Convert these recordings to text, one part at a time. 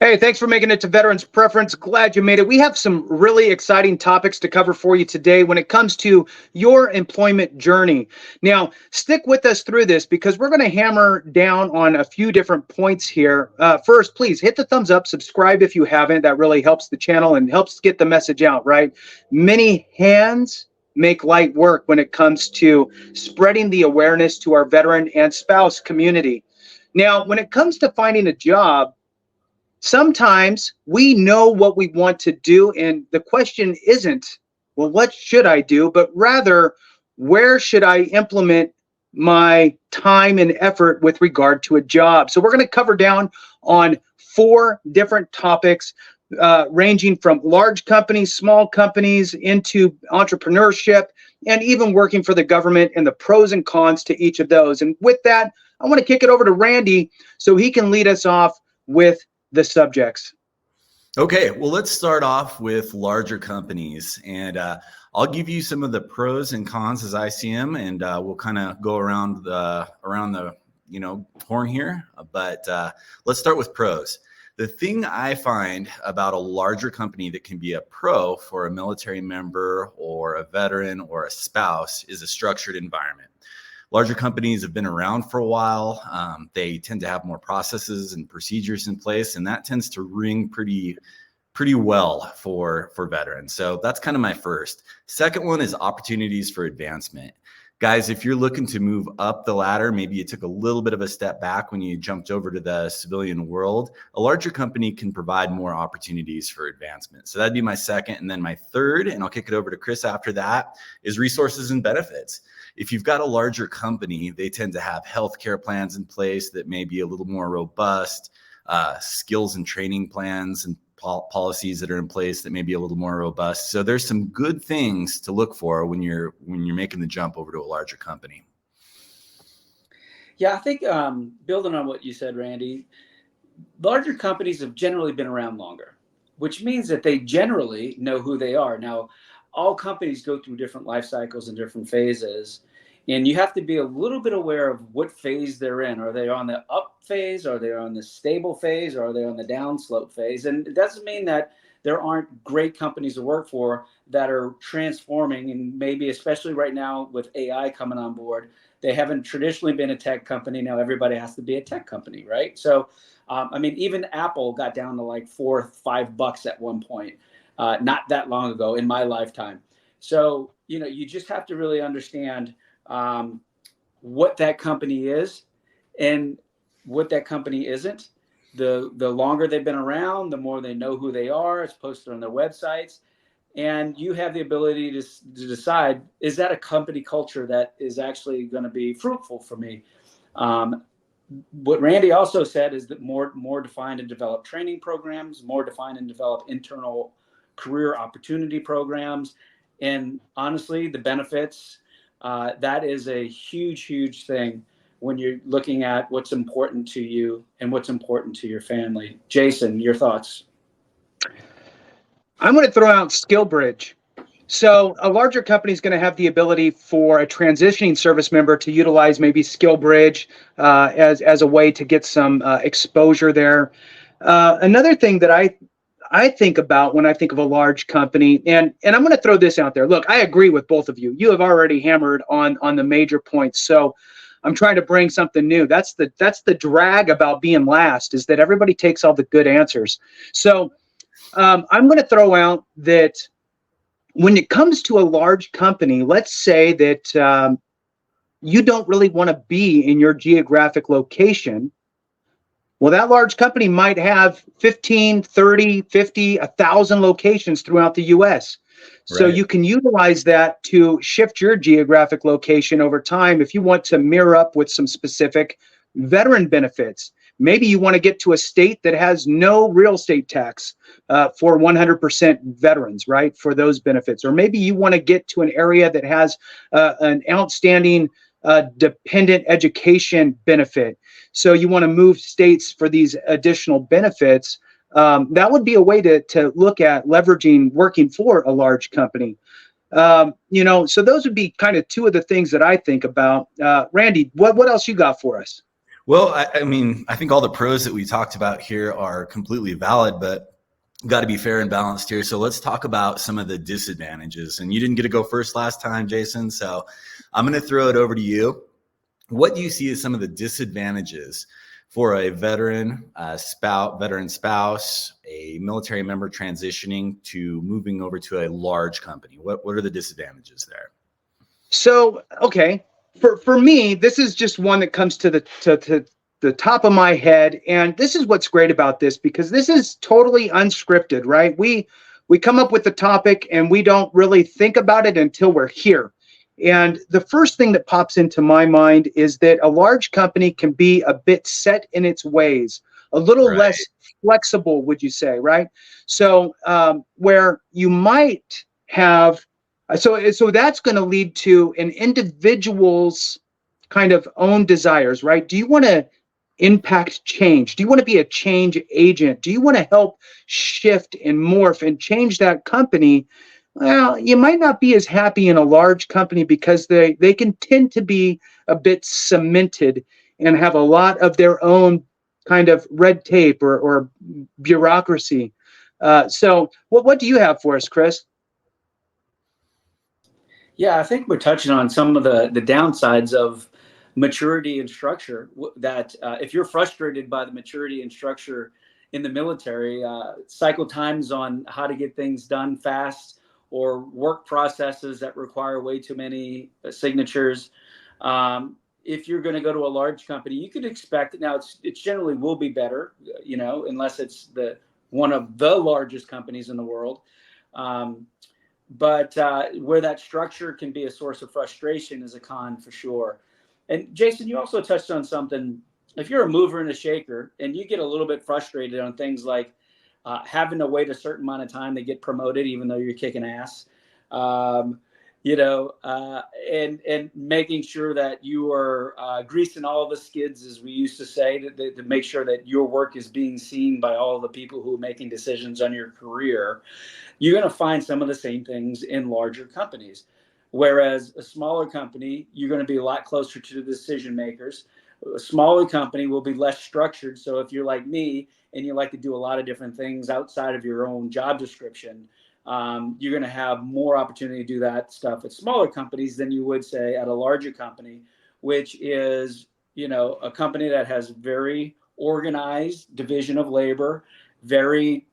Hey, thanks for making it to Veterans Preference. Glad you made it. We have some really exciting topics to cover for you today when it comes to your employment journey. Now, stick with us through this because we're going to hammer down on a few different points here. First, please hit the thumbs up, subscribe if you haven't. That really helps the channel and helps get the message out, right? Many hands make light work when it comes to spreading the awareness to our veteran and spouse community. Now, when it comes to finding a job, sometimes we know what we want to do, and the question isn't, well, what should I do? But rather, where should I implement my time and effort with regard to a job? So we're going to cover down on 4 different topics, ranging from large companies, small companies, into entrepreneurship, and even working for the government, and the pros and cons to each of those. And with that, I want to kick it over to Randy so he can lead us off with the subjects. Okay, well, let's start off with larger companies, and I'll give you some of the pros and cons as I see them, and we'll kind of go around the horn here. But let's start with pros. The thing I find about a larger company that can be a pro for a military member or a veteran or a spouse is a structured environment. Larger companies have been around for a while. They tend to have more processes and procedures in place, and that tends to ring pretty well for veterans. So that's kind of my first. Second one is opportunities for advancement. Guys, if you're looking to move up the ladder, maybe you took a little bit of a step back when you jumped over to the civilian world, a larger company can provide more opportunities for advancement. So that'd be my second. And then my third, and I'll kick it over to Chris after that, is resources and benefits. If you've got a larger company, they tend to have healthcare plans in place that may be a little more robust, skills and training plans and policies that are in place that may be a little more robust. So there's some good things to look for when you're making the jump over to a larger company. Yeah, I think building on what you said, Randy, larger companies have generally been around longer, which means that they generally know who they are. Now, all companies go through different life cycles and different phases, and you have to be a little bit aware of what phase they're in. Are they on the up phase? Are they on the stable phase? Or are they on the downslope phase? And it doesn't mean that there aren't great companies to work for that are transforming, and maybe especially right now with AI coming on board, they haven't traditionally been a tech company. Now everybody has to be a tech company, right? So, I mean, even Apple got down to like $4-5 at one point. Not that long ago in my lifetime. So, you just have to really understand what that company is and what that company isn't. The longer they've been around, the more they know who they are. It's posted on their websites. And you have the ability to decide, is that a company culture that is actually going to be fruitful for me? What Randy also said is that more defined and developed training programs, more defined and developed internal career opportunity programs, and honestly, the benefits, that is a huge thing when you're looking at what's important to you and what's important to your family. Jason, your thoughts? I'm going to throw out SkillBridge. So a larger company is going to have the ability for a transitioning service member to utilize maybe SkillBridge as a way to get some exposure there. Another thing that I think about when I think of a large company, and I'm going to throw this out there. Look, I agree with both of you. You have already hammered on the major points. So I'm trying to bring something new. That's the drag about being last, is that everybody takes all the good answers. So I'm going to throw out that when it comes to a large company, let's say that you don't really want to be in your geographic location. Well, that large company might have 15, 30, 50, 1,000 locations throughout the U.S. So you can utilize that to shift your geographic location over time if you want to mirror up with some specific veteran benefits. Maybe you want to get to a state that has no real estate tax for 100% veterans, right, for those benefits. Or maybe you want to get to an area that has an outstanding dependent education benefit. So you want to move states for these additional benefits. That would be a way to look at leveraging working for a large company. So those would be kind of two of the things that I think about. Randy, what else you got for us? Well, I mean, I think all the pros that we talked about here are completely valid, but got to be fair and balanced here. So let's talk about some of the disadvantages. And you didn't get to go first last time, Jason. So I'm going to throw it over to you. What do you see as some of the disadvantages for a veteran spouse, a military member transitioning to moving over to a large company? What are the disadvantages there? So, okay, for me, this is just one that comes to the top of my head, and this is what's great about this, because this is totally unscripted, right? We come up with the topic and we don't really think about it until we're here. And the first thing that pops into my mind is that a large company can be a bit set in its ways, a little Right. less flexible, would you say, right? So where you might have, so that's going to lead to an individual's kind of own desires, right? Do you want to impact change? Do you want to be a change agent? Do you want to help shift and morph and change that company? Well, you might not be as happy in a large company because they can tend to be a bit cemented and have a lot of their own kind of red tape or bureaucracy. So what do you have for us, Chris? Yeah, I think we're touching on some of the downsides of maturity and structure. That if you're frustrated by the maturity and structure in the military, cycle times on how to get things done fast, or work processes that require way too many signatures. If you're going to go to a large company, you could expect, now it generally will be better, unless it's one of the largest companies in the world. But where that structure can be a source of frustration is a con for sure. And Jason, you also touched on something. If you're a mover and a shaker and you get a little bit frustrated on things like having to wait a certain amount of time to get promoted, even though you're kicking ass, and making sure that you are greasing all the skids, as we used to say, to make sure that your work is being seen by all the people who are making decisions on your career, you're going to find some of the same things in larger companies. Whereas a smaller company, you're going to be a lot closer to the decision makers. A smaller company will be less structured. So if you're like me and you like to do a lot of different things outside of your own job description, you're going to have more opportunity to do that stuff at smaller companies than you would say at a larger company, which is, a company that has very organized division of labor, very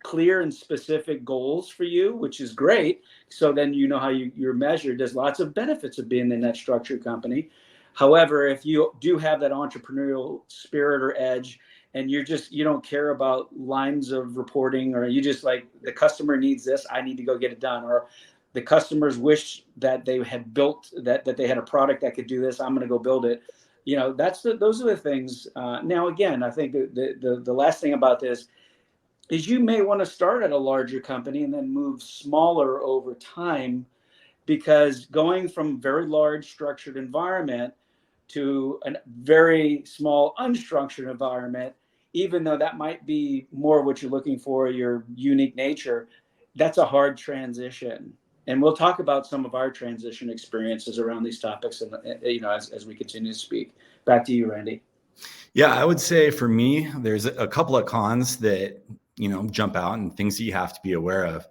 clear and specific goals for you, which is great. So then you know how you're measured. There's lots of benefits of being in that structured company. However, if you do have that entrepreneurial spirit or edge, and you don't care about lines of reporting, or you just like, the customer needs this, I need to go get it done, or the customers wish that they had built that they had a product that could do this, I'm going to go build it. Those are the things. Now, again, I think the last thing about this is you may want to start at a larger company and then move smaller over time, because going from very large structured environment to a very small unstructured environment, even though that might be more what you're looking for, your unique nature, that's a hard transition. And we'll talk about some of our transition experiences around these topics, and as we continue to speak. Back to you, Randy. Yeah, I would say for me, there's a couple of cons that, jump out and things that you have to be aware of.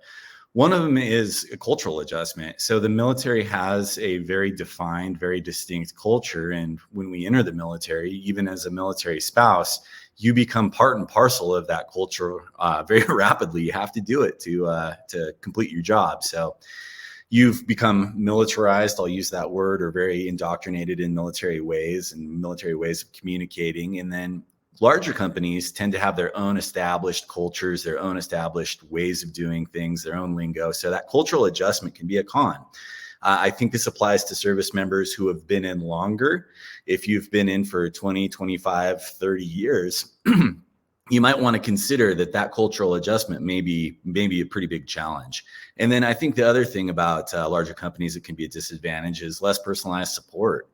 One of them is a cultural adjustment. So the military has a very defined, very distinct culture. And when we enter the military, even as a military spouse, you become part and parcel of that culture very rapidly. You have to do it to complete your job. So you've become militarized, I'll use that word, or very indoctrinated in military ways and military ways of communicating. And then larger companies tend to have their own established cultures, their own established ways of doing things, their own lingo. So that cultural adjustment can be a con. I think this applies to service members who have been in longer. If you've been in for 20, 25, 30 years, you might want to consider that cultural adjustment may be a pretty big challenge. And then I think the other thing about larger companies that can be a disadvantage is less personalized support.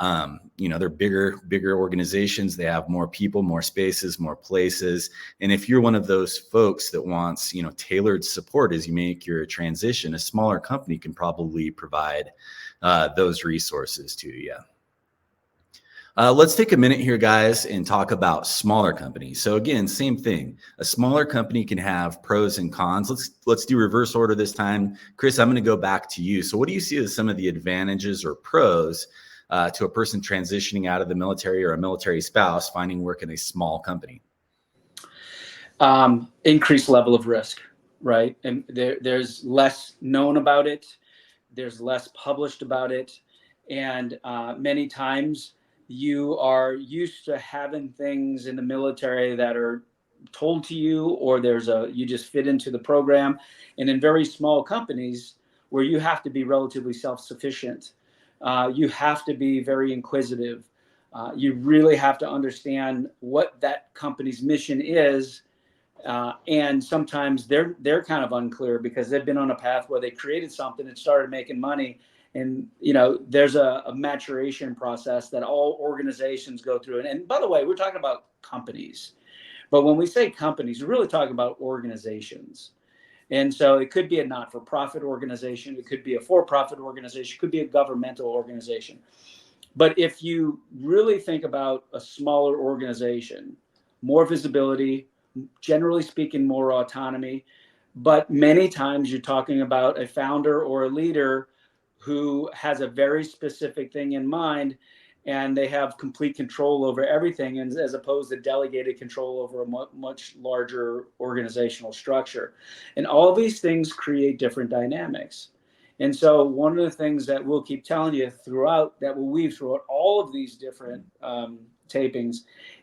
They're bigger organizations. They have more people, more spaces, more places. And if you're one of those folks that wants, tailored support as you make your transition, a smaller company can probably provide those resources to you. Let's take a minute here, guys, and talk about smaller companies. So again, same thing. A smaller company can have pros and cons. Let's do reverse order this time. Chris, I'm going to go back to you. So what do you see as some of the advantages or pros to a person transitioning out of the military or a military spouse finding work in a small company? Increased level of risk, right? And there's less known about it. There's less published about it. And many times you are used to having things in the military that are told to you, or you just fit into the program. And in very small companies where you have to be relatively self-sufficient, you have to be very inquisitive. You really have to understand what that company's mission is. And sometimes they're kind of unclear because they've been on a path where they created something and started making money. And, there's a maturation process that all organizations go through. And by the way, we're talking about companies. But when we say companies, we're really talking about organizations. And so it could be a not-for-profit organization. It could be a for-profit organization. It could be a governmental organization. But if you really think about a smaller organization, more visibility, generally speaking, more autonomy. But many times you're talking about a founder or a leader who has a very specific thing in mind, and they have complete control over everything, and as opposed to delegated control over a much larger organizational structure. And all these things create different dynamics. And so one of the things that we'll keep telling you that we'll weave throughout all of these different tapings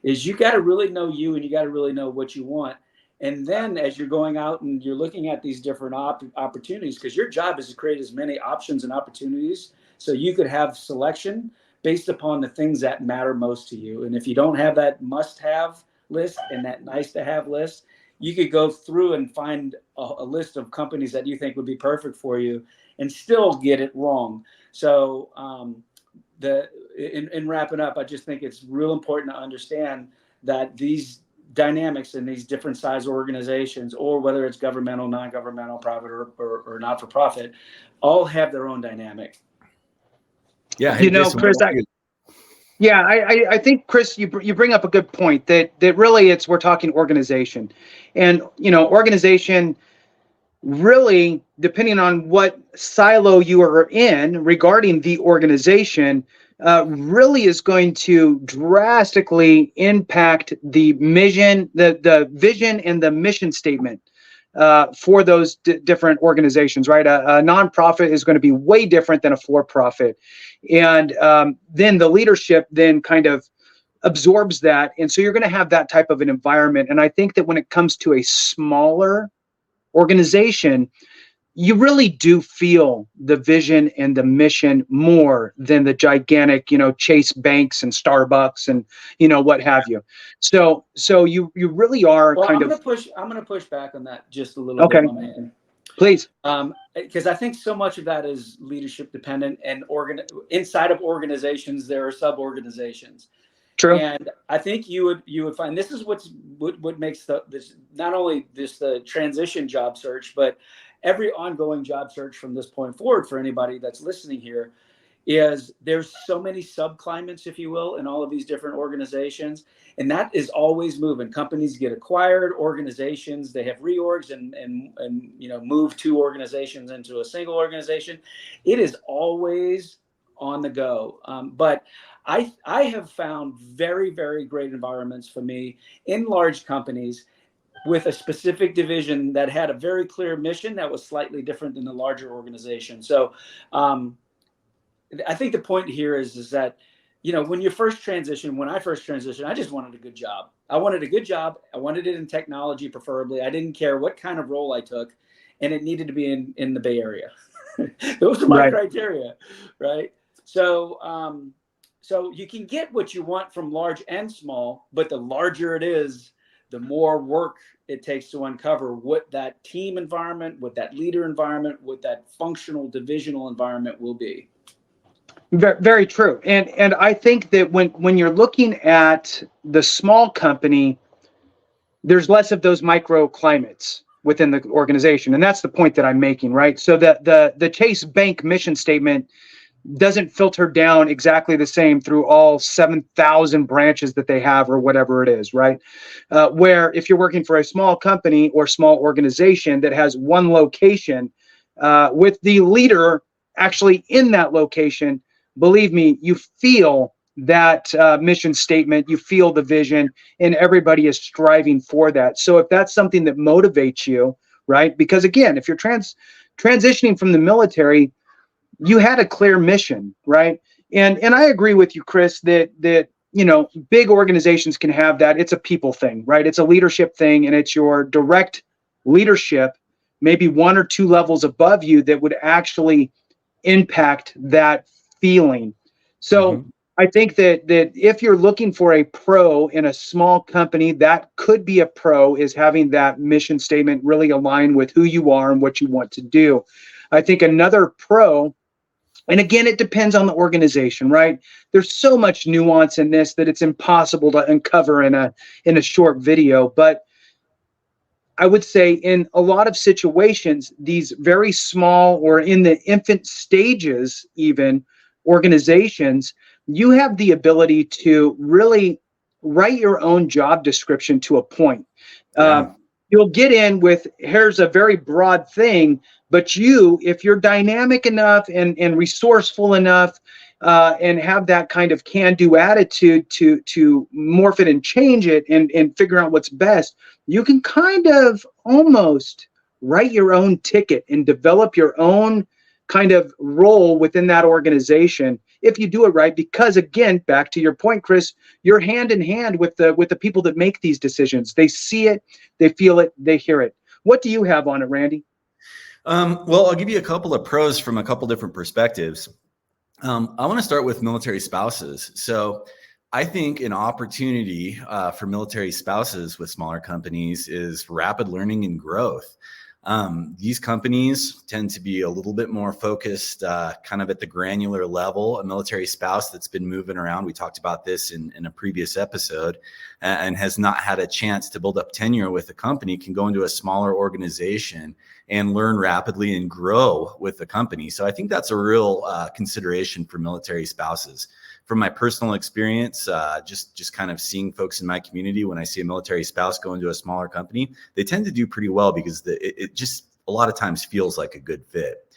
is you got to really know you, and you got to really know what you want. And then as you're going out and you're looking at these different opportunities, because your job is to create as many options and opportunities so you could have selection based upon the things that matter most to you. And if you don't have that must-have list and that nice-to-have list, you could go through and find a list of companies that you think would be perfect for you and still get it wrong. So in wrapping up, I just think it's real important to understand that these dynamics in these different size organizations, or whether it's governmental, non-governmental, private, or not-for-profit, all have their own dynamic. Yeah, hey, Jason, Chris, I think, Chris, you bring up a good point that really we're talking organization, and organization really, depending on what silo you are in regarding the organization, really is going to drastically impact the mission, the vision and the mission statement for those different organizations, right? A nonprofit is going to be way different than a for-profit. And then the leadership then kind of absorbs that. And so you're going to have that type of an environment. And I think that when it comes to a smaller organization, you really do feel the vision and the mission more than the gigantic, Chase Banks and Starbucks and, what have you. So you really are I'm going to push back on that just a little bit, my man. Please. Because I think so much of that is leadership dependent, and inside of organizations, there are sub-organizations. True. And I think you would find this is what makes this not only the transition job search, but every ongoing job search from this point forward for anybody that's listening here, is there's so many subclimates, if you will, in all of these different organizations. And that is always moving. Companies get acquired, organizations, they have reorgs and move two organizations into a single organization. It is always on the go. But I have found very, very great environments for me in large companies with a specific division that had a very clear mission that was slightly different than the larger organization. So I think the point here is that, when I first transitioned, I just wanted a good job. I wanted a good job. I wanted it in technology, preferably. I didn't care what kind of role I took, and it needed to be in the Bay Area. Those are my criteria, right? So, so you can get what you want from large and small, but the larger it is, the more work it takes to uncover what that team environment, what that leader environment, what that functional divisional environment will be. Very, very true. And I think that when you're looking at the small company, there's less of those microclimates within the organization. And that's the point that I'm making, right? So the Chase Bank mission statement, doesn't filter down exactly the same through all 7,000 branches that they have or whatever it is, right? Where if you're working for a small company or small organization that has one location with the leader actually in that location, believe me, you feel that mission statement, you feel the vision, and everybody is striving for that. So if that's something that motivates you, right? Because again, if you're transitioning from the military, you had a clear mission, right? And I agree with you, Chris, that big organizations can have that. It's a people thing, right? It's a leadership thing, and it's your direct leadership, maybe one or two levels above you, that would actually impact that feeling. So I think that if you're looking for a pro in a small company, that could be a pro, is having that mission statement really align with who you are and what you want to do. I think another pro, and again, it depends on the organization, right? There's so much nuance in this that it's impossible to uncover in a short video. But I would say in a lot of situations, these very small or in the infant stages, even organizations, you have the ability to really write your own job description to a point. You'll get in with, here's a very broad thing, but if you're dynamic enough and resourceful enough and have that kind of can-do attitude to morph it and change it and figure out what's best, you can kind of almost write your own ticket and develop your own kind of role within that organization if you do it right. Because again, back to your point, Chris, you're hand in hand with the people that make these decisions. They see it, they feel it, they hear it. What do you have on it, Randy? Well, I'll give you a couple of pros from a couple different perspectives. I want to start with military spouses. So I think an opportunity for military spouses with smaller companies is rapid learning and growth. These companies tend to be a little bit more focused kind of at the granular level. A military spouse that's been moving around, we talked about this in a previous episode, and has not had a chance to build up tenure with the company, can go into a smaller organization and learn rapidly and grow with the company. So I think that's a real consideration for military spouses. From my personal experience, just kind of seeing folks in my community, when I see a military spouse go into a smaller company, they tend to do pretty well because it just a lot of times feels like a good fit.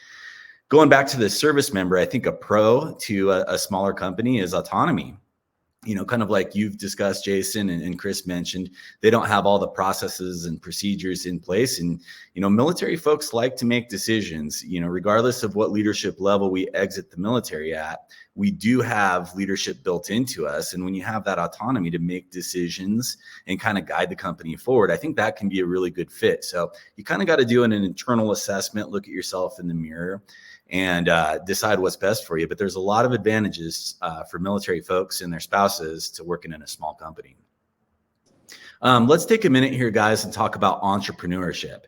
Going back to the service member, I think a pro to a smaller company is autonomy. Kind of like you've discussed, Jason, and Chris mentioned, they don't have all the processes and procedures in place. And, military folks like to make decisions, regardless of what leadership level we exit the military at, we do have leadership built into us. And when you have that autonomy to make decisions and kind of guide the company forward, I think that can be a really good fit. So you kind of got to do an internal assessment, look at yourself in the mirror, and decide what's best for you. But there's a lot of advantages for military folks and their spouses to working in a small company. Let's take a minute here, guys, and talk about entrepreneurship.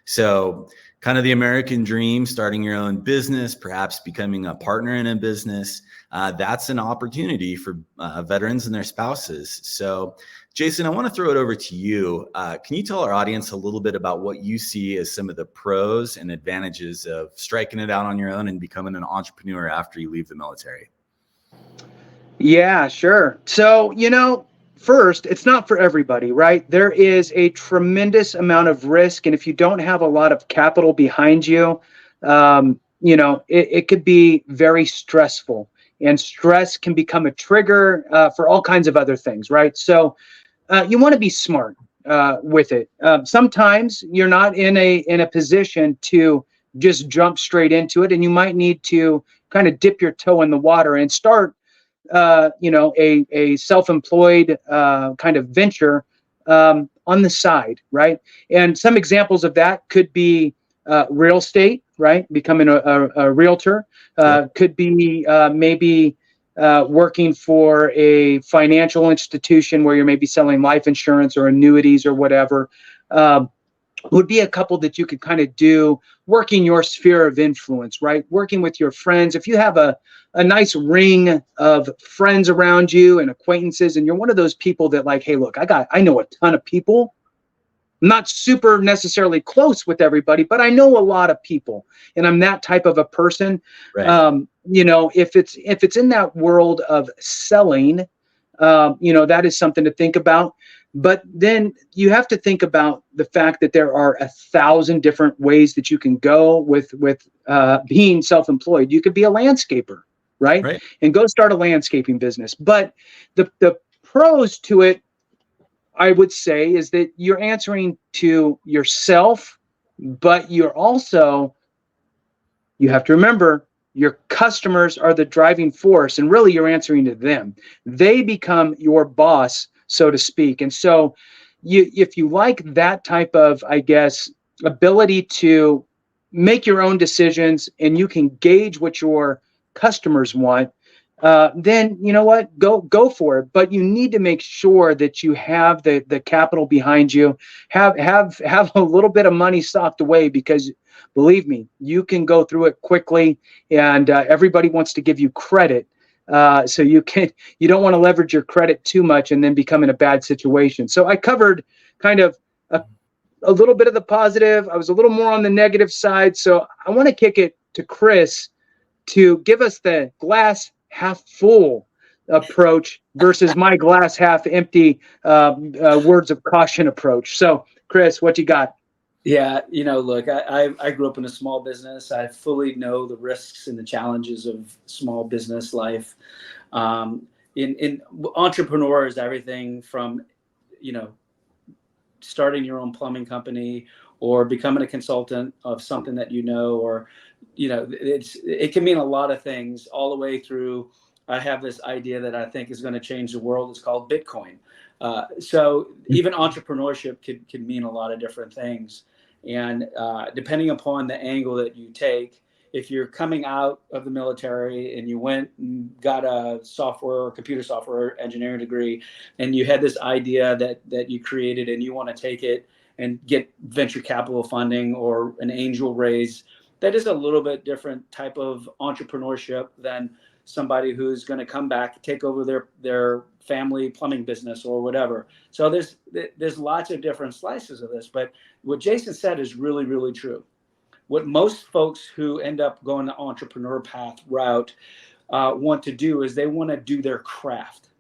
So kind of the American dream, starting your own business, perhaps becoming a partner in a business. That's an opportunity for veterans and their spouses. So Jason, I want to throw it over to you. Can you tell our audience a little bit about what you see as some of the pros and advantages of striking it out on your own and becoming an entrepreneur after you leave the military? Yeah, sure. So, first, it's not for everybody, right? There is a tremendous amount of risk. And if you don't have a lot of capital behind you, it could be very stressful. And stress can become a trigger for all kinds of other things, right? So you want to be smart with it. Sometimes you're not in a position to just jump straight into it, and you might need to kind of dip your toe in the water and start a self-employed kind of venture on the side, right? And some examples of that could be real estate, right? Becoming a realtor, could be maybe working for a financial institution where you're maybe selling life insurance or annuities or whatever. Would be a couple that you could kind of do, working your sphere of influence, right? Working with your friends. If you have a nice ring of friends around you and acquaintances, and you're one of those people that like, hey, look, I know a ton of people. I'm not super necessarily close with everybody, but I know a lot of people, and I'm that type of a person. Right. If it's in that world of selling, that is something to think about. But then you have to think about the fact that there are 1,000 different ways that you can go with being self-employed. You could be a landscaper, right? Right. And go start a landscaping business. But the pros to it, I would say, is that you're answering to yourself, but you have to remember your customers are the driving force, and really you're answering to them. They become your boss, so to speak. And so if you like that type of, I guess, ability to make your own decisions and you can gauge what your customers want, then you know what, go for it. But you need to make sure that you have the capital behind you, have a little bit of money socked away, because believe me, you can go through it quickly, and everybody wants to give you credit. So you don't want to leverage your credit too much and then become in a bad situation. So I covered kind of a little bit of the positive. I was a little more on the negative side. So I want to kick it to Chris to give us the glass half full approach versus my glass half empty words of caution approach. So Chris, what you got? Yeah, look, I grew up in a small business. I fully know the risks and the challenges of small business life. In entrepreneur is everything from, starting your own plumbing company or becoming a consultant of something that or it can mean a lot of things, all the way through. I have this idea that I think is going to change the world. It's called Bitcoin. So even entrepreneurship could mean a lot of different things. And depending upon the angle that you take, if you're coming out of the military and you went and got a computer software engineering degree, and you had this idea that you created and you want to take it and get venture capital funding or an angel raise, that is a little bit different type of entrepreneurship than somebody who's going to come back, take over their family plumbing business or whatever. So there's lots of different slices of this, but what Jason said is really, really true. What most folks who end up going the entrepreneur path route want to do is they want to do their craft.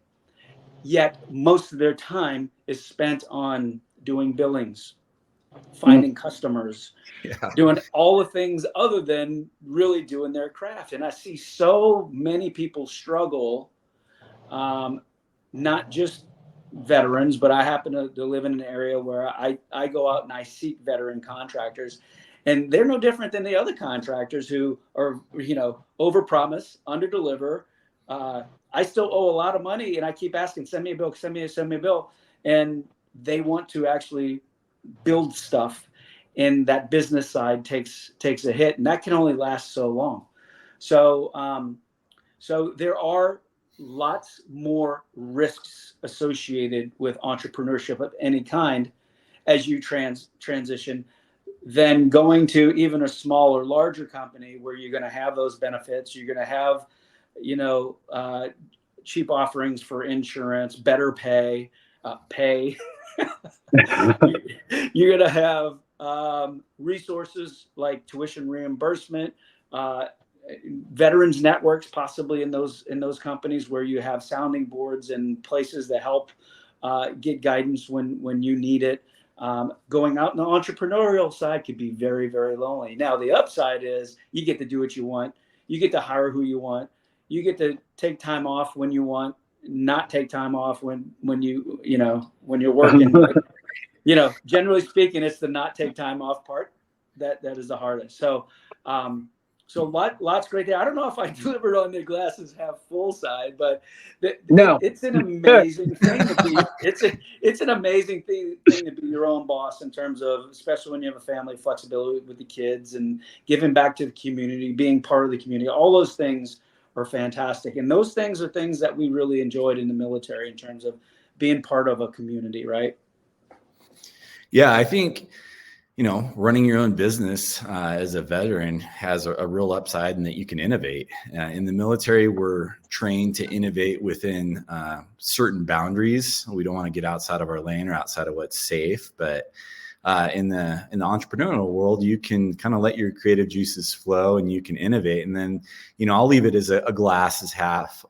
Yet most of their time is spent on doing billings, finding customers, doing all the things other than really doing their craft. And I see so many people struggle, not just veterans, but I happen to live in an area where I go out and I seek veteran contractors, and they're no different than the other contractors who are, overpromise, underdeliver. I still owe a lot of money, and I keep asking, send me a bill, send me a bill. And they want to actually build stuff, and that business side takes a hit, and that can only last so long. So there are lots more risks associated with entrepreneurship of any kind as you transition than going to even a small or larger company where you're going to have those benefits. You're going to have, cheap offerings for insurance, better pay. You're going to have resources like tuition reimbursement, veterans networks, possibly in those companies where you have sounding boards and places that help get guidance when you need it. Going out in the entrepreneurial side could be very, very lonely. Now, the upside is you get to do what you want. You get to hire who you want. You get to take time off when you want, not take time off when you're working. But, generally speaking, it's the not take time off part that is the hardest. So lots great there. I don't know if I delivered on the glasses half full side, but No. it's an amazing thing to be. It's an amazing thing to be your own boss in terms of, especially when you have a family, flexibility with the kids and giving back to the community, being part of the community. All those things are fantastic, and those things are things that we really enjoyed in the military in terms of being part of a community, right? Yeah, I think running your own business as a veteran has a real upside in that you can innovate. In the military, we're trained to innovate within certain boundaries. We don't want to get outside of our lane or outside of what's safe, but in the entrepreneurial world, you can kind of let your creative juices flow and you can innovate. And then, I'll leave it as a glass is half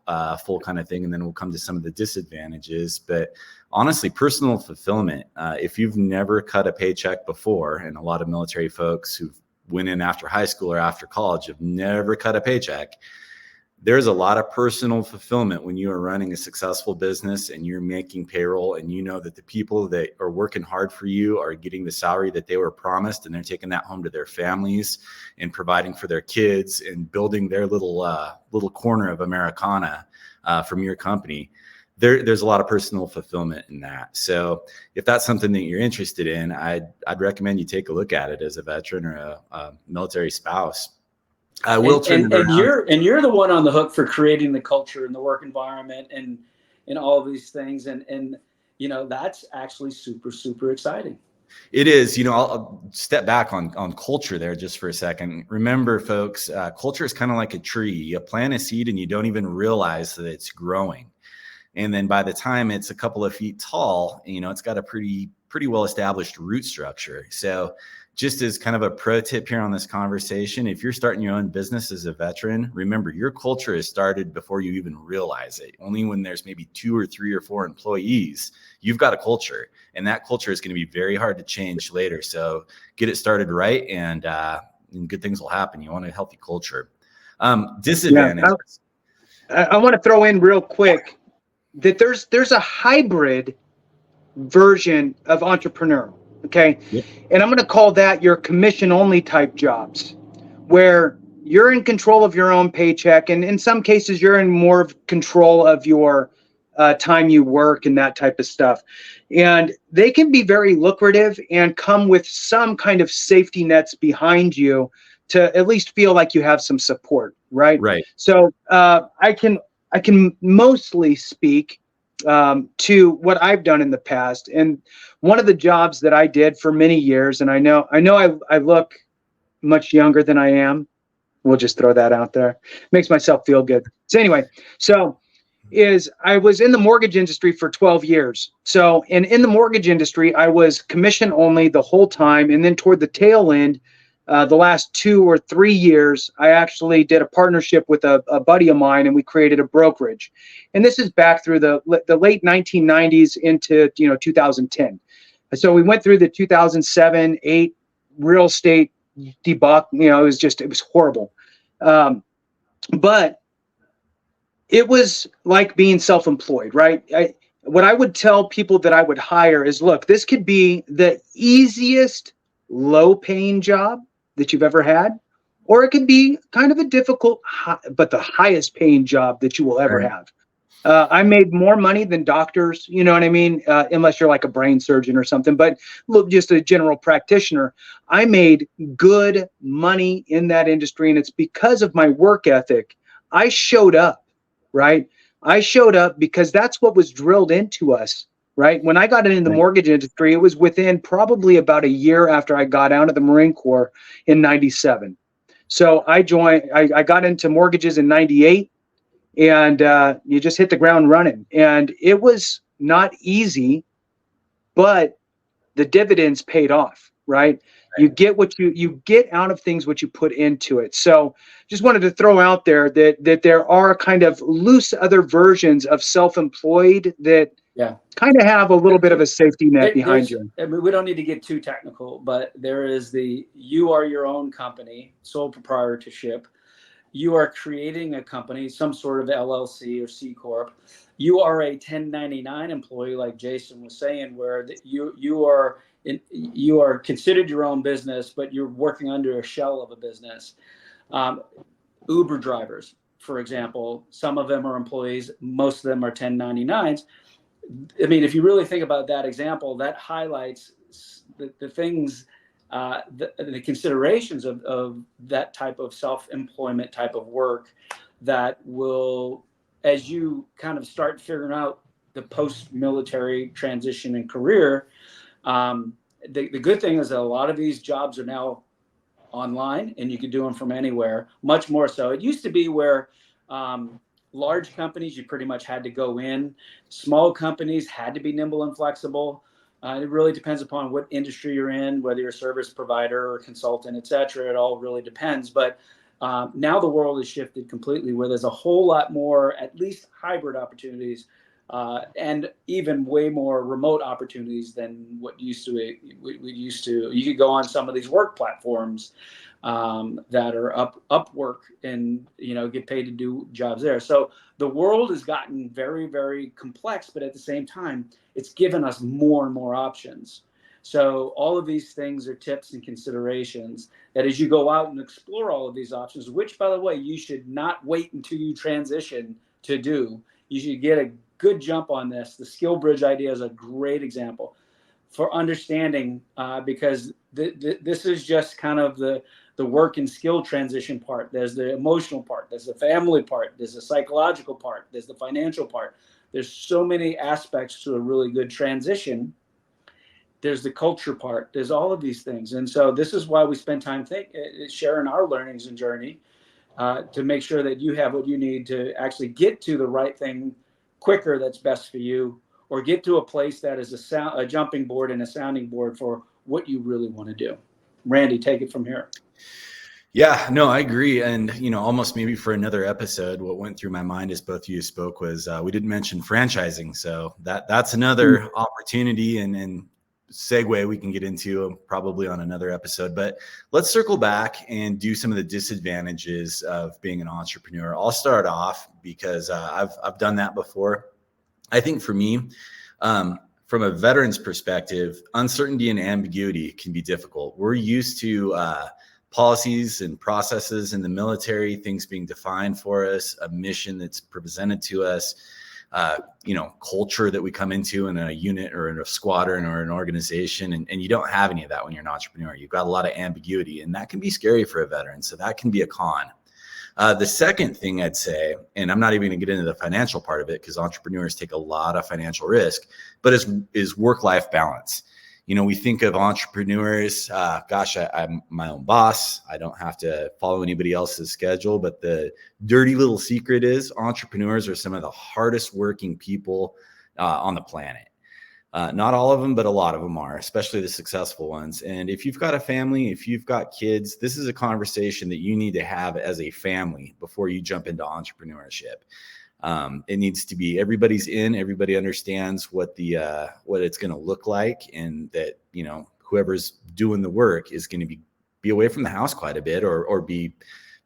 full kind of thing, and then we'll come to some of the disadvantages. But honestly, personal fulfillment. If you've never cut a paycheck before, and a lot of military folks who went in after high school or after college have never cut a paycheck, there's a lot of personal fulfillment when you are running a successful business and you're making payroll, and you know that the people that are working hard for you are getting the salary that they were promised, and they're taking that home to their families and providing for their kids and building their little corner of Americana from your company. There's a lot of personal fulfillment in that. So if that's something that you're interested in, I'd recommend you take a look at it as a veteran or a military spouse. I will turn it around. And you're the one on the hook for creating the culture and the work environment and all of these things. And that's actually super, super exciting. It is. I'll step back on culture there just for a second. Remember, folks, culture is kind of like a tree. You plant a seed and you don't even realize that it's growing. And then by the time it's a couple of feet tall, it's got a pretty well established root structure. So just as kind of a pro tip here on this conversation, if you're starting your own business as a veteran, remember your culture is started before you even realize it. Only when there's maybe 2 or 3 or 4 employees, you've got a culture, and that culture is going to be very hard to change later. So get it started right, and good things will happen. You want a healthy culture. Disadvantages. Yeah, I want to throw in real quick that there's a hybrid version of entrepreneurial. Okay. Yep. And I'm going to call that your commission only type jobs, where you're in control of your own paycheck. And in some cases, you're in more of control of your time you work and that type of stuff. And they can be very lucrative and come with some kind of safety nets behind you to at least feel like you have some support. Right. Right. So I can mostly speak to what I've done in the past. And one of the jobs that I did for many years, and I know I look much younger than I am. We'll just throw that out there. Makes myself feel good. So anyway, I was in the mortgage industry for 12 years. So, and in the mortgage industry, I was commission only the whole time. And then toward the tail end, the last 2 or 3 years, I actually did a partnership with a buddy of mine, and we created a brokerage. And this is back through the late 1990s into 2010. So we went through the 2007-8 real estate debacle. It was horrible. But it was like being self-employed, right? What I would tell people that I would hire is, look, this could be the easiest low-paying job that you've ever had, or it could be kind of a difficult, but the highest paying job that you will ever have. I made more money than doctors, you know what I mean? Unless you're like a brain surgeon or something, but look, just a general practitioner. I made good money in that industry, and it's because of my work ethic. I showed up, right? I showed up because that's what was drilled into us. Right. When I got into the mortgage industry, it was within probably about a year after I got out of the Marine Corps in 97. So I got into mortgages in 98, and you just hit the ground running. And it was not easy, but the dividends paid off. Right. You get what you get out of things, what you put into it. So just wanted to throw out there that there are kind of loose other versions of self-employed that kind of have a little bit of a safety net behind you. I mean, we don't need to get too technical, but there is you are your own company, sole proprietorship. You are creating a company, some sort of LLC or C Corp. You are a 1099 employee, like Jason was saying, where you are considered your own business, but you're working under a shell of a business. Uber drivers, for example, some of them are employees, most of them are 1099s. I mean, if you really think about that example, that highlights the things, the considerations of that type of self-employment type of work that will, as you kind of start figuring out the post-military transition and career, the good thing is that a lot of these jobs are now online, and you can do them from anywhere, much more so. It used to be where large companies, you pretty much had to go in. Small companies had to be nimble and flexible. It really depends upon what industry you're in, whether you're a service provider or consultant, et cetera. It all really depends. But now the world has shifted completely, where there's a whole lot more, at least hybrid opportunities, and even way more remote opportunities than what we used to. You could go on some of these work platforms that are Upwork, and get paid to do jobs there. So the world has gotten very, very complex, but at the same time, it's given us more and more options. So all of these things are tips and considerations that as you go out and explore all of these options, which, by the way, you should not wait until you transition to do. You should get a good jump on this. The SkillBridge idea is a great example for understanding, because this is just kind of the work and skill transition part. There's the emotional part, there's the family part, there's the psychological part, there's the financial part. There's so many aspects to a really good transition. There's the culture part, there's all of these things. And so this is why we spend time sharing our learnings and journey, to make sure that you have what you need to actually get to the right thing quicker that's best for you, or get to a place that is a jumping board and a sounding board for what you really want to do. Randy, take it from here. Yeah, no, I agree. And, almost maybe for another episode, what went through my mind as both of you spoke was we didn't mention franchising. So that's another opportunity and segue we can get into probably on another episode. But let's circle back and do some of the disadvantages of being an entrepreneur. I'll start off because I've done that before. I think for me, from a veteran's perspective, uncertainty and ambiguity can be difficult. We're used to policies and processes in the military, things being defined for us, a mission that's presented to us, culture that we come into in a unit or in a squadron or an organization. And you don't have any of that when you're an entrepreneur. You've got a lot of ambiguity, and that can be scary for a veteran. So that can be a con. The second thing I'd say, and I'm not even going to get into the financial part of it because entrepreneurs take a lot of financial risk, but is work-life balance. We think of entrepreneurs, I'm my own boss. I don't have to follow anybody else's schedule. But the dirty little secret is entrepreneurs are some of the hardest working people on the planet. Not all of them, but a lot of them are, especially the successful ones. And if you've got a family, if you've got kids, this is a conversation that you need to have as a family before you jump into entrepreneurship. It needs to be everybody's in, everybody understands what it's going to look like, and that, whoever's doing the work is going to be away from the house quite a bit or be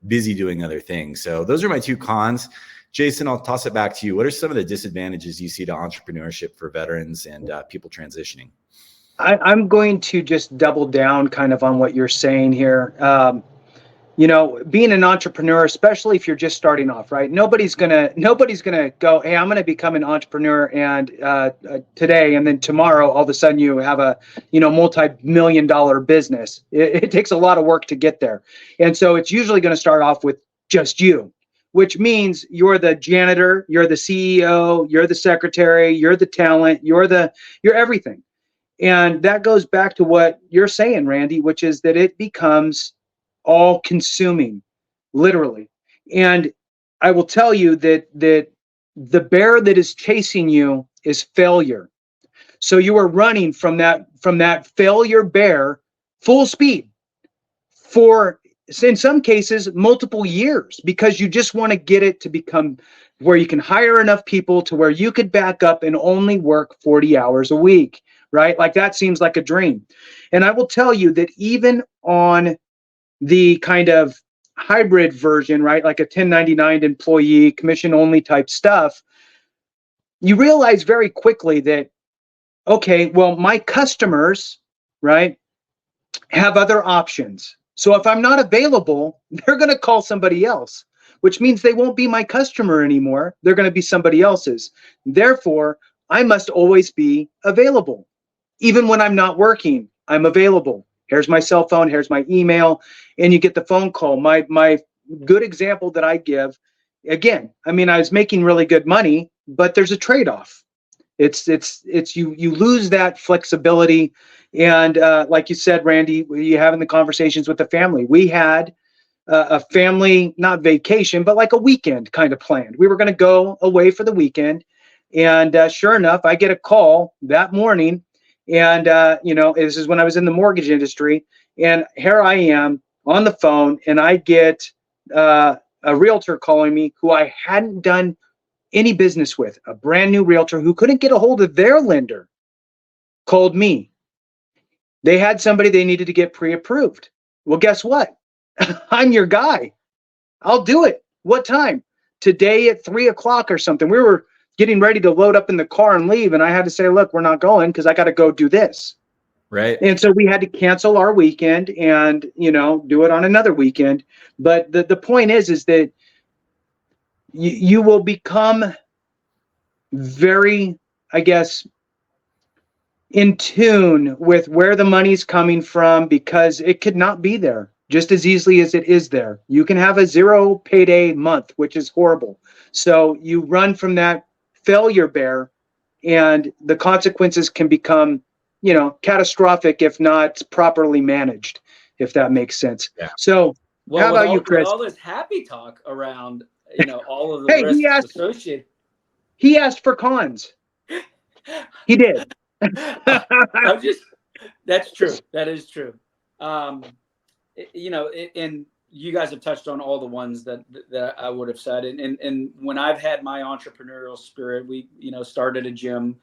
busy doing other things. So those are my two cons. Jason, I'll toss it back to you. What are some of the disadvantages you see to entrepreneurship for veterans and people transitioning? I'm going to just double down kind of on what you're saying here. Being an entrepreneur, especially if you're just starting off, right? Nobody's gonna go, hey, I'm gonna become an entrepreneur and today, and then tomorrow, all of a sudden you have a multi-million-dollar business. It takes a lot of work to get there, and so it's usually going to start off with just you, which means you're the janitor, you're the CEO, you're the secretary, you're the talent, you're everything, and that goes back to what you're saying, Randy, which is that it becomes all consuming, literally. And I will tell you that the bear that is chasing you is failure. So you are running from that failure bear full speed for, in some cases, multiple years, because you just want to get it to become where you can hire enough people to where you could back up and only work 40 hours a week, right? Like that seems like a dream. And I will tell you that even on the kind of hybrid version, right? Like a 1099 employee, commission only type stuff, you realize very quickly that, okay, well, my customers, right, have other options. So if I'm not available, they're going to call somebody else, which means they won't be my customer anymore. They're going to be somebody else's. Therefore, I must always be available. Even when I'm not working, I'm available. Here's my cell phone, here's my email, and you get the phone call. My good example that I give, again, I was making really good money, but there's a trade-off. It's you lose that flexibility. And like you said, Randy, you having the conversations with the family. We had a family, not vacation, but like a weekend kind of planned. We were going to go away for the weekend. And sure enough, I get a call that morning, And, this is when I was in the mortgage industry. And here I am on the phone, and I get a realtor calling me who I hadn't done any business with, a brand new realtor who couldn't get a hold of their lender, called me. They had somebody they needed to get pre-approved. Well, guess what? I'm your guy. I'll do it. What time? Today at 3:00 or something. We were getting ready to load up in the car and leave. And I had to say, look, we're not going because I got to go do this. Right. And so we had to cancel our weekend and, do it on another weekend. But the point is that you will become very, I guess, in tune with where the money's coming from, because it could not be there just as easily as it is there. You can have a 0 payday month, which is horrible. So you run from that failure bear, and the consequences can become, catastrophic if not properly managed, if that makes sense. Yeah. So how about you, Chris? With all this happy talk around, all of the Hey, risks associated. He asked for cons. He did. That's true. That is true. And you guys have touched on all the ones that I would have said. And when I've had my entrepreneurial spirit, we, started a gym,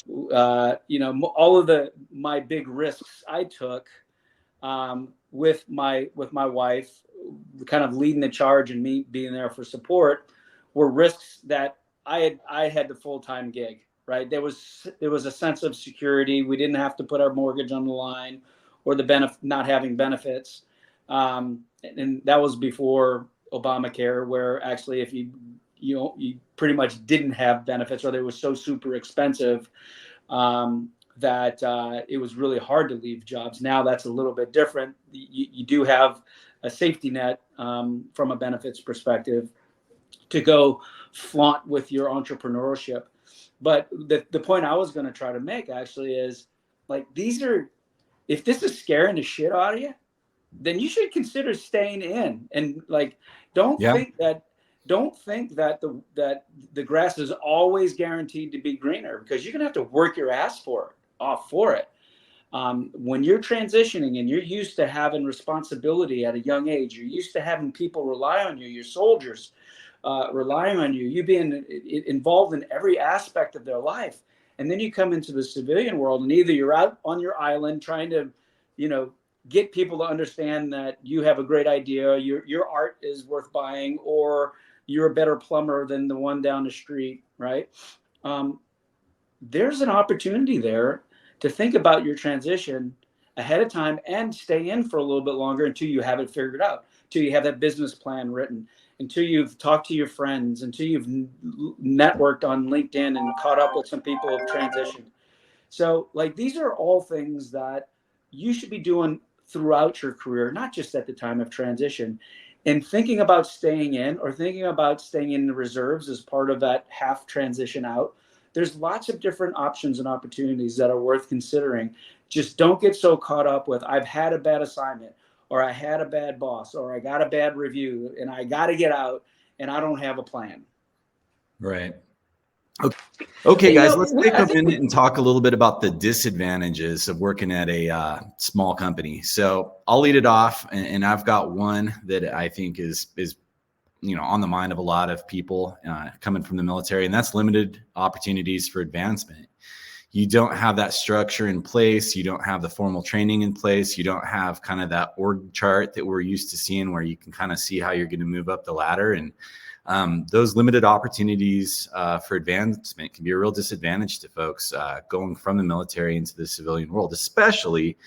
all of my big risks I took, with my wife, kind of leading the charge and me being there for support, were risks that I had the full-time gig. Right. There was a sense of security. We didn't have to put our mortgage on the line, or the not having benefits. And that was before Obamacare, where actually if you pretty much didn't have benefits, or they were so super expensive that it was really hard to leave jobs. Now that's a little bit different. You do have a safety net from a benefits perspective to go flaunt with your entrepreneurship. But the point I was going to try to make actually is, like, if this is scaring the shit out of you, then you should consider staying in. And don't think that the grass is always guaranteed to be greener, because you're going to have to work your ass off for it. When you're transitioning and you're used to having responsibility at a young age, you're used to having people rely on you, your soldiers relying on you being involved in every aspect of their life. And then you come into the civilian world, and either you're out on your island trying to, get people to understand that you have a great idea, your art is worth buying, or you're a better plumber than the one down the street, right? There's an opportunity there to think about your transition ahead of time and stay in for a little bit longer until you have it figured out, until you have that business plan written, until you've talked to your friends, until you've networked on LinkedIn and caught up with some people who've transitioned. So these are all things that you should be doing throughout your career, not just at the time of transition. And thinking about staying in, or thinking about staying in the reserves as part of that half transition out, there's lots of different options and opportunities that are worth considering. Just don't get so caught up with, I've had a bad assignment, or I had a bad boss, or I got a bad review, and I got to get out, and I don't have a plan. Right. Okay, guys, let's take a minute and talk a little bit about the disadvantages of working at a small company. So I'll lead it off, and I've got one that I think is on the mind of a lot of people coming from the military, and that's limited opportunities for advancement. You don't have that structure in place. You don't have the formal training in place. You don't have kind of that org chart that we're used to seeing, where you can kind of see how you're going to move up the ladder. And those limited opportunities for advancement can be a real disadvantage to folks going from the military into the civilian world, especially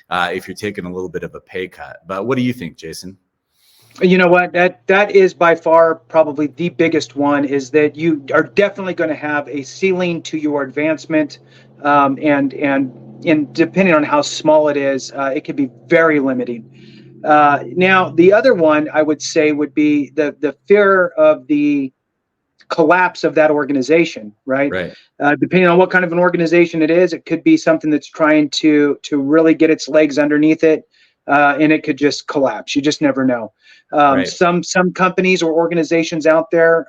if you're taking a little bit of a pay cut. But what do you think, Jason? You know what, that is by far probably the biggest one, is that you are definitely going to have a ceiling to your advancement, and depending on how small it is, it can be very limiting. Now, the other one I would say would be the fear of the collapse of that organization, right? Depending on what kind of an organization it is, it could be something that's trying to really get its legs underneath it, and it could just collapse. You just never know. Some companies or organizations out there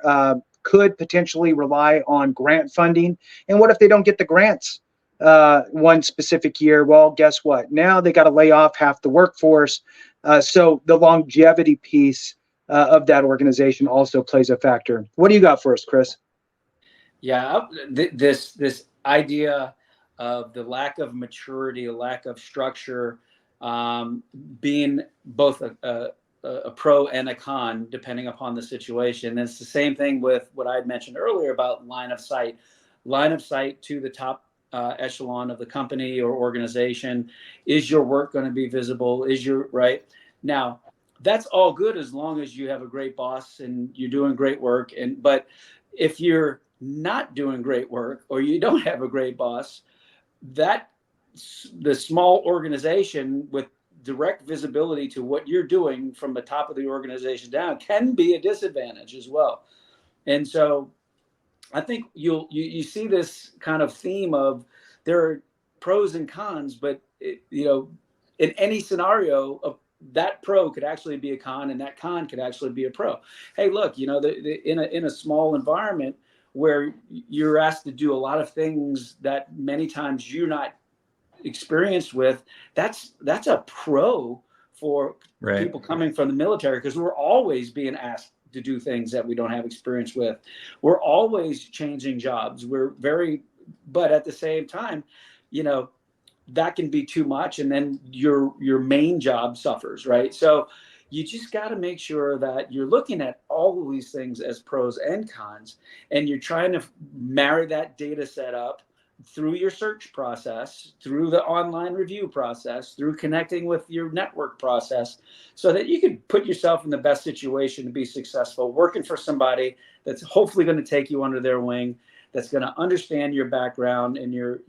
could potentially rely on grant funding. And what if they don't get the grants? one specific year. Well, guess what? Now they got to lay off half the workforce. So the longevity piece of that organization also plays a factor. What do you got for us, Chris? Yeah, this idea of the lack of maturity, a lack of structure, being both a pro and a con, depending upon the situation. And it's the same thing with what I had mentioned earlier about line of sight to the top echelon of the company or organization. Is your work going to be visible? Right now? That's all good as long as you have a great boss and you're doing great work. But if you're not doing great work or you don't have a great boss, the small organization with direct visibility to what you're doing from the top of the organization down can be a disadvantage as well. And so I think you see this kind of theme of there are pros and cons, but in any scenario, that pro could actually be a con, and that con could actually be a pro. Hey, look, in a small environment where you're asked to do a lot of things that many times you're not experienced with, that's a pro for people coming from the military, because we're always being asked to do things that we don't have experience with. We're always changing jobs. But at the same time, that can be too much, and then your main job suffers, right? So you just got to make sure that you're looking at all of these things as pros and cons, and you're trying to marry that data set up through your search process, through the online review process, through connecting with your network process, so that you can put yourself in the best situation to be successful, working for somebody that's hopefully going to take you under their wing, that's going to understand your background and your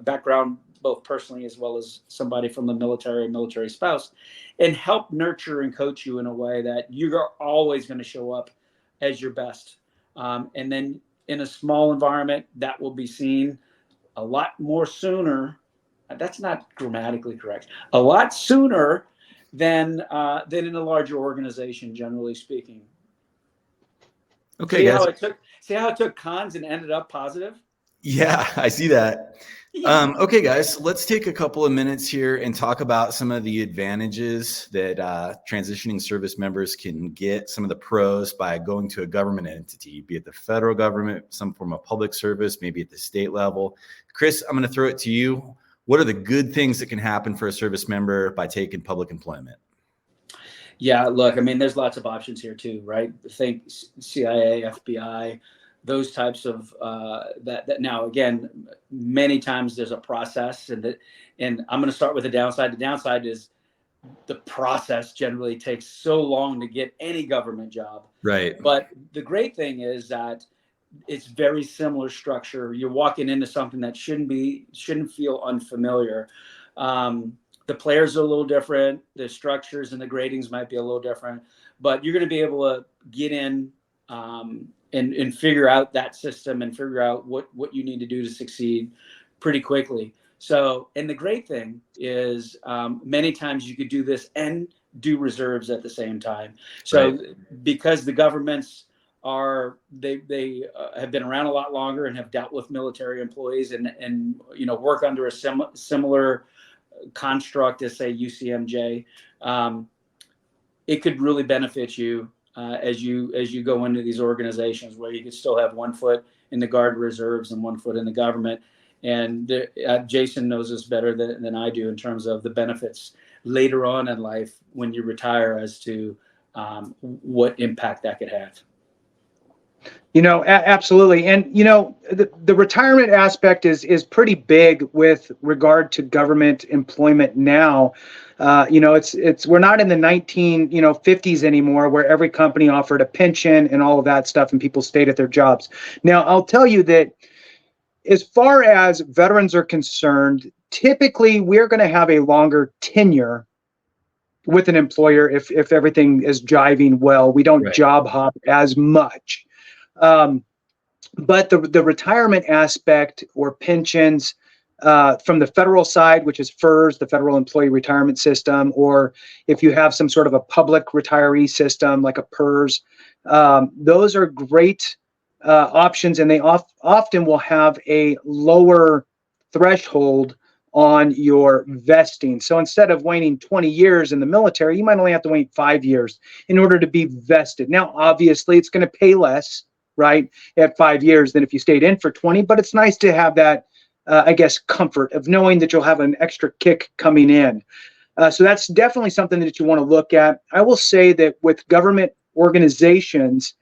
background, both personally as well as somebody from the military spouse, and help nurture and coach you in a way that you're always going to show up as your best. And then in a small environment, that will be seen a lot more sooner. That's not grammatically correct. A lot sooner than in a larger organization, generally speaking. Okay, guys. See how it took cons and ended up positive? Yeah, I see that. Okay, guys, so let's take a couple of minutes here and talk about some of the advantages that transitioning service members can get, some of the pros by going to a government entity, be it the federal government, some form of public service, maybe at the state level. Chris, I'm going to throw it to you. What are the good things that can happen for a service member by taking public employment? Yeah, look, I mean, there's lots of options here too, right? Think CIA, FBI, those types of that now, again, many times there's a process, and I'm going to start with the downside. The downside is the process generally takes so long to get any government job. Right. But the great thing is that it's very similar structure. You're walking into something that shouldn't feel unfamiliar. The players are a little different. The structures and the gradings might be a little different, but you're going to be able to get in and figure out that system and figure out what you need to do to succeed pretty quickly. So, and the great thing is many times you could do this and do reserves at the same time. So because the governments they have been around a lot longer and have dealt with military employees and work under a similar construct as, say, UCMJ, it could really benefit you as you go into these organizations where you could still have one foot in the Guard Reserves and one foot in the government. And Jason knows this better than I do in terms of the benefits later on in life when you retire as to what impact that could have. Absolutely. And, the retirement aspect is pretty big with regard to government employment now. We're not in the 1950s anymore, where every company offered a pension and all of that stuff and people stayed at their jobs. Now, I'll tell you that as far as veterans are concerned, typically we're going to have a longer tenure with an employer if everything is jiving well. We don't job hop as much. But the retirement aspect or pensions from the federal side, which is FERS, the Federal Employee Retirement System, or if you have some sort of a public retiree system like a PERS, those are great options, and they often will have a lower threshold on your vesting. So instead of waiting 20 years in the military, you might only have to wait 5 years in order to be vested. Now, obviously, it's going to pay less, right, at 5 years than if you stayed in for 20, but it's nice to have that, I guess, comfort of knowing that you'll have an extra kick coming in. So that's definitely something that you want to look at. I will say that with government organizations,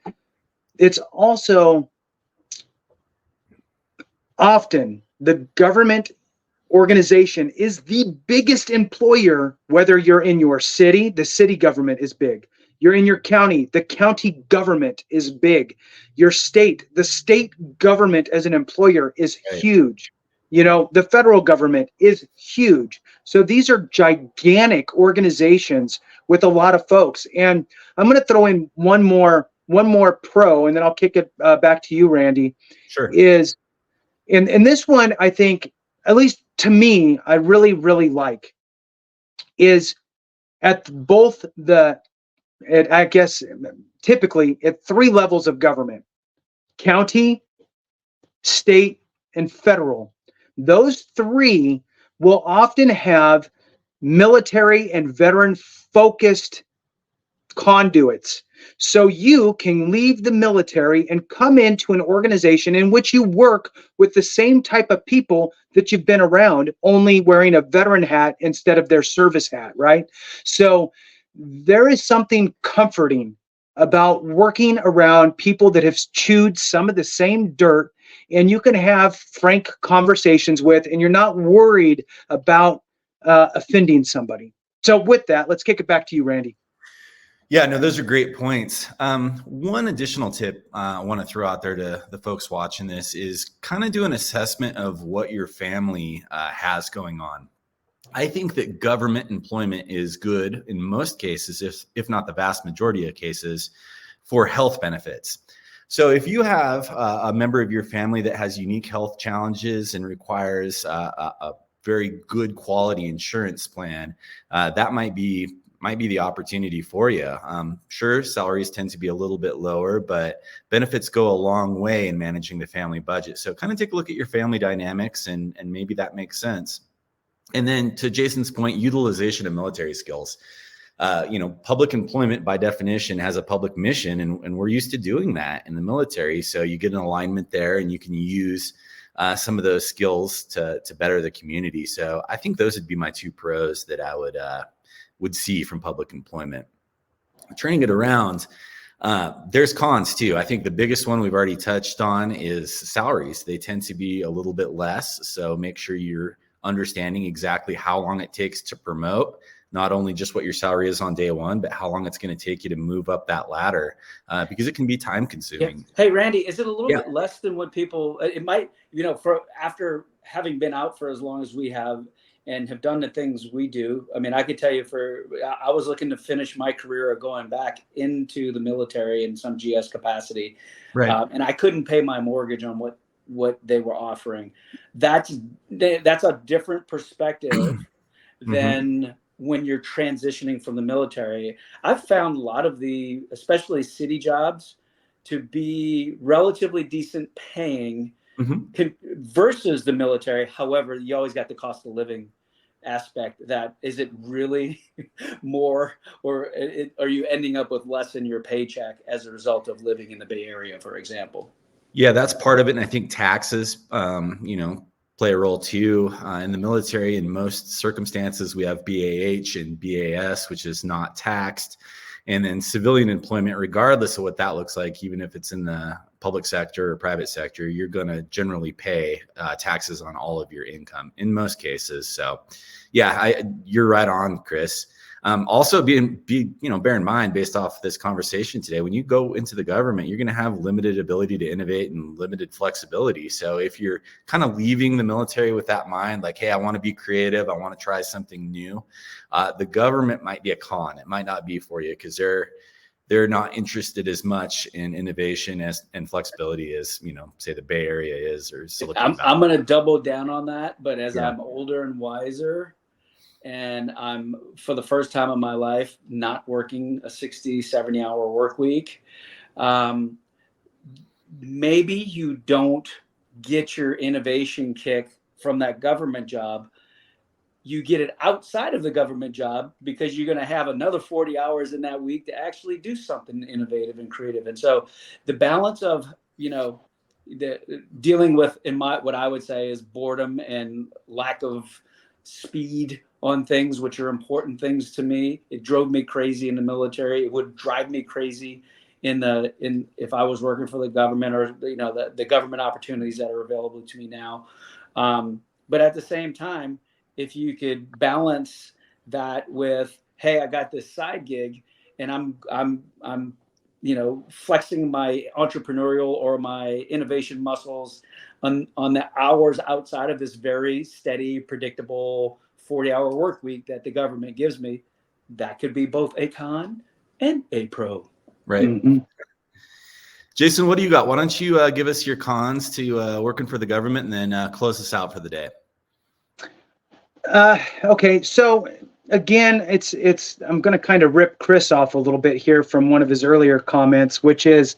it's also often the government organization is the biggest employer, whether you're in your city, the city government is big. You're in your county, the county government is big. Your state, the state government as an employer is huge. You know, the federal government is huge. So these are gigantic organizations with a lot of folks. And I'm going to throw in one more pro, and then I'll kick it back to you, Randy. Sure. Is in this one, I think, at least to me, I really, really like, is at both I guess, typically at 3 levels of government: county, state, and federal. Those 3 will often have military and veteran focused conduits. So you can leave the military and come into an organization in which you work with the same type of people that you've been around, only wearing a veteran hat instead of their service hat, right? So there is something comforting about working around people that have chewed some of the same dirt, and you can have frank conversations with, and you're not worried about offending somebody. So with that, let's kick it back to you, Randy. Yeah, no, those are great points. One additional tip I want to throw out there to the folks watching this is kind of do an assessment of what your family has going on. I think that government employment is good in most cases, if not the vast majority of cases, for health benefits. So if you have a member of your family that has unique health challenges and requires a very good quality insurance plan, that might be the opportunity for you. Sure, salaries tend to be a little bit lower, but benefits go a long way in managing the family budget. So kind of take a look at your family dynamics, and maybe that makes sense. And then to Jason's point, utilization of military skills. Public employment by definition has a public mission, and we're used to doing that in the military. So you get an alignment there, and you can use some of those skills to better the community. So I think those would be my 2 pros that I would see from public employment. Turning it around, there's cons too. I think the biggest one we've already touched on is salaries. They tend to be a little bit less. So make sure you're understanding exactly how long it takes to promote, not only just what your salary is on day one, but how long it's going to take you to move up that ladder, because it can be time consuming. Yeah. Hey, Randy, is it a little bit less than what people, it might, for after having been out for as long as we have and have done the things we do. I mean, I could tell you I was looking to finish my career of going back into the military in some GS capacity. Right. And I couldn't pay my mortgage on what they were offering. That's a different perspective than when you're transitioning from the military. I've found a lot of especially city jobs, to be relatively decent paying versus the military. However, you always got the cost of living aspect. That is it really more, or are you ending up with less in your paycheck as a result of living in the Bay Area, for example? Yeah, that's part of it. And I think taxes, play a role too. In the military, in most circumstances, we have BAH and BAS, which is not taxed. And then civilian employment, regardless of what that looks like, even if it's in the public sector or private sector, you're going to generally pay taxes on all of your income in most cases. So yeah, you're right on, Chris. Also bear in mind, based off this conversation today, when you go into the government, you're going to have limited ability to innovate and limited flexibility. So if you're kind of leaving the military with that mind, like, hey, I want to be creative, I want to try something new, the government might be a con. It might not be for you, because they're not interested as much in innovation and flexibility as, say the Bay Area is, or Silicon Valley. I'm going to double down on that, but as I'm older and wiser, and I'm, for the first time in my life, not working a 60, 70-hour work week, maybe you don't get your innovation kick from that government job. You get it outside of the government job because you're going to have another 40 hours in that week to actually do something innovative and creative. And so the balance of, dealing with what I would say is boredom and lack of speed on things, which are important things to me. It drove me crazy in the military. It would drive me crazy if I was working for the government, or the government opportunities that are available to me now. But at the same time, if you could balance that with, hey, I got this side gig and I'm flexing my entrepreneurial or my innovation muscles on the hours outside of this very steady, predictable 40-hour work week that the government gives me, that could be both a con and a pro. Right. Mm-hmm. Jason, what do you got? Why don't you give us your cons to working for the government, and then close us out for the day? Okay. So again, I'm going to kind of rip Chris off a little bit here from one of his earlier comments, which is,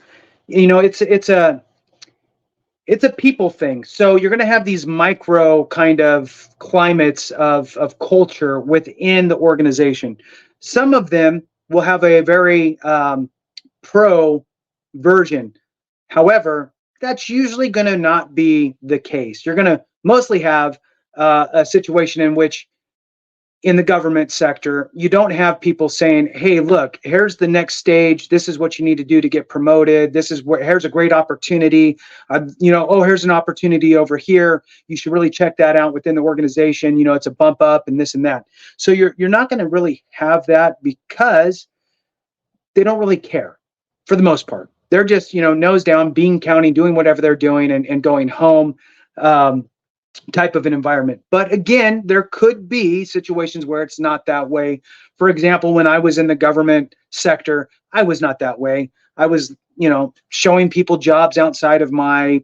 it's a people thing. So you're going to have these micro kind of climates of culture within the organization. Some of them will have a very pro version. However, that's usually going to not be the case. You're going to mostly have a situation in which, in the government sector, you don't have people saying, hey, look, here's the next stage. This is what you need to do to get promoted. Here's a great opportunity. Here's an opportunity over here. You should really check that out within the organization. It's a bump up and this and that. So you're not going to really have that, because they don't really care for the most part. They're just, nose down, bean counting, doing whatever they're doing and going home. Type of an environment. But again, there could be situations where it's not that way. For example, when I was in the government sector, I was not that way. I was, showing people jobs outside of my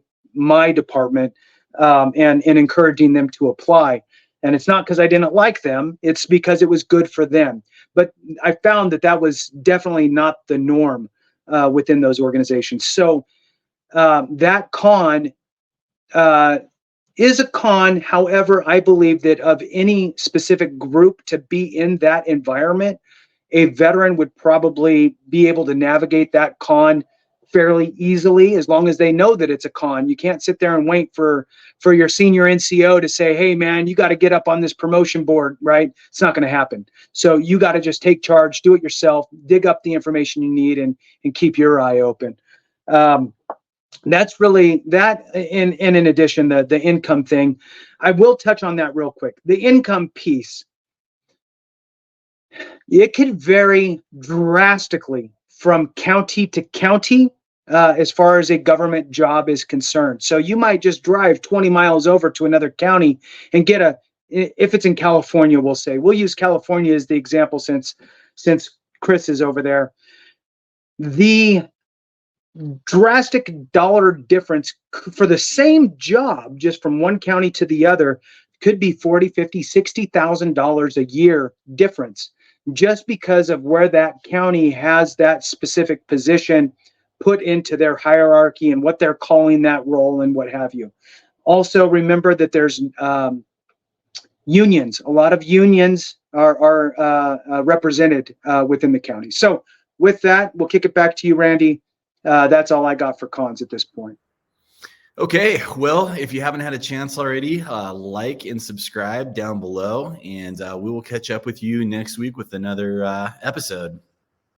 department, and encouraging them to apply. And it's not because I didn't like them, it's because it was good for them. But I found that was definitely not the norm within those organizations. So that con is a con. However, I believe that of any specific group to be in that environment, a veteran would probably be able to navigate that con fairly easily, as long as they know that it's a con. You can't sit there and wait for your senior NCO to say, hey man, you got to get up on this promotion board, right? It's not going to happen. So you got to just take charge, do it yourself, dig up the information you need, and keep your eye open. That's really that. And in addition, the income thing, I will touch on that real quick. The income piece, it could vary drastically from county to county as far as a government job is concerned. So you might just drive 20 miles over to another county and get if it's in California, we'll use California as the example since Chris is over there. The drastic dollar difference for the same job, just from one county to the other, could be $40,000, $50,000, $60,000 a year difference, just because of where that county has that specific position put into their hierarchy and what they're calling that role and what have you. Also, remember that there's unions. A lot of unions are represented within the county. So with that, we'll kick it back to you, Randy. That's all I got for cons at this point. Okay, well, if you haven't had a chance already, like and subscribe down below, and we will catch up with you next week with another episode.